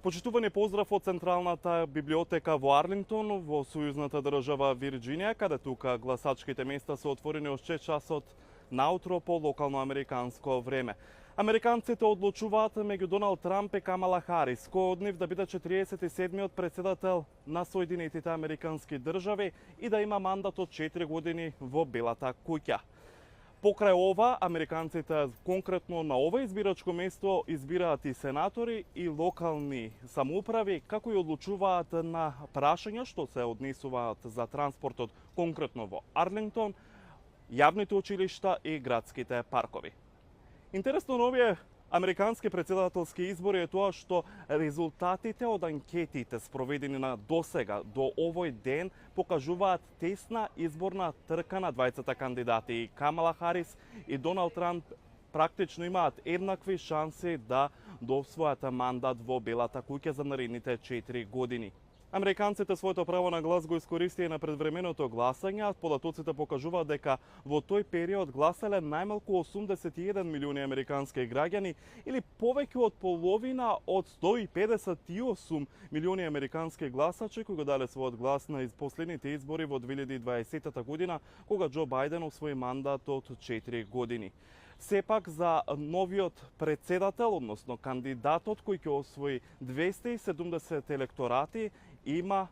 Почитувани поздрав од Централната библиотека во Арлингтон, во сојузната држава Вирџинија, каде тука гласачките места се отворени од 6 часот наутро по локално американско време. Американците одлучуваат меѓу Доналд Трамп и Камала Харис, кој од нив да биде 47-миот председател на Соединетите американски држави и да има мандат од 4 години во Белата куќа. Покрај ова, американците конкретно на ова избирачко место избираат и сенатори и локални самоуправи, како и одлучуваат на прашања што се однесуваат за транспортот конкретно во Арлингтон, јавните училишта и градските паркови. Интересно на овие американски председателски избори е тоа што резултатите од анкетите спроведени на досега до овој ден покажуваат тесна изборна трка на двајцата кандидати. И Камала Харис и Доналд Трамп практично имаат еднакви шанси да освојат мандат во Белата куќа за наредните 4 години. Американците своето право на глас го искористија на предвременото гласање, а податоците покажуваат дека во тој период гласале најмалку 81 милиони американски граѓани или повеќе од половина од 158 милиони американски гласачи кои го дале својот глас на последните избори во 2020 година, кога Џо Бајден освои мандат од 4 години. Сепак за новиот председател, односно кандидатот кој ќе освои 270 електорати, има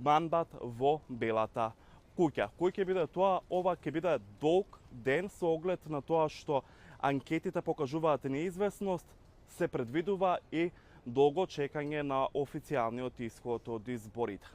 мандат во Белата куќа. Кој ќе биде тоа? Ова ќе биде долг ден со оглед на тоа што анкетите покажуваат неизвестност, се предвидува и долго чекање на официјалниот исход од изборите.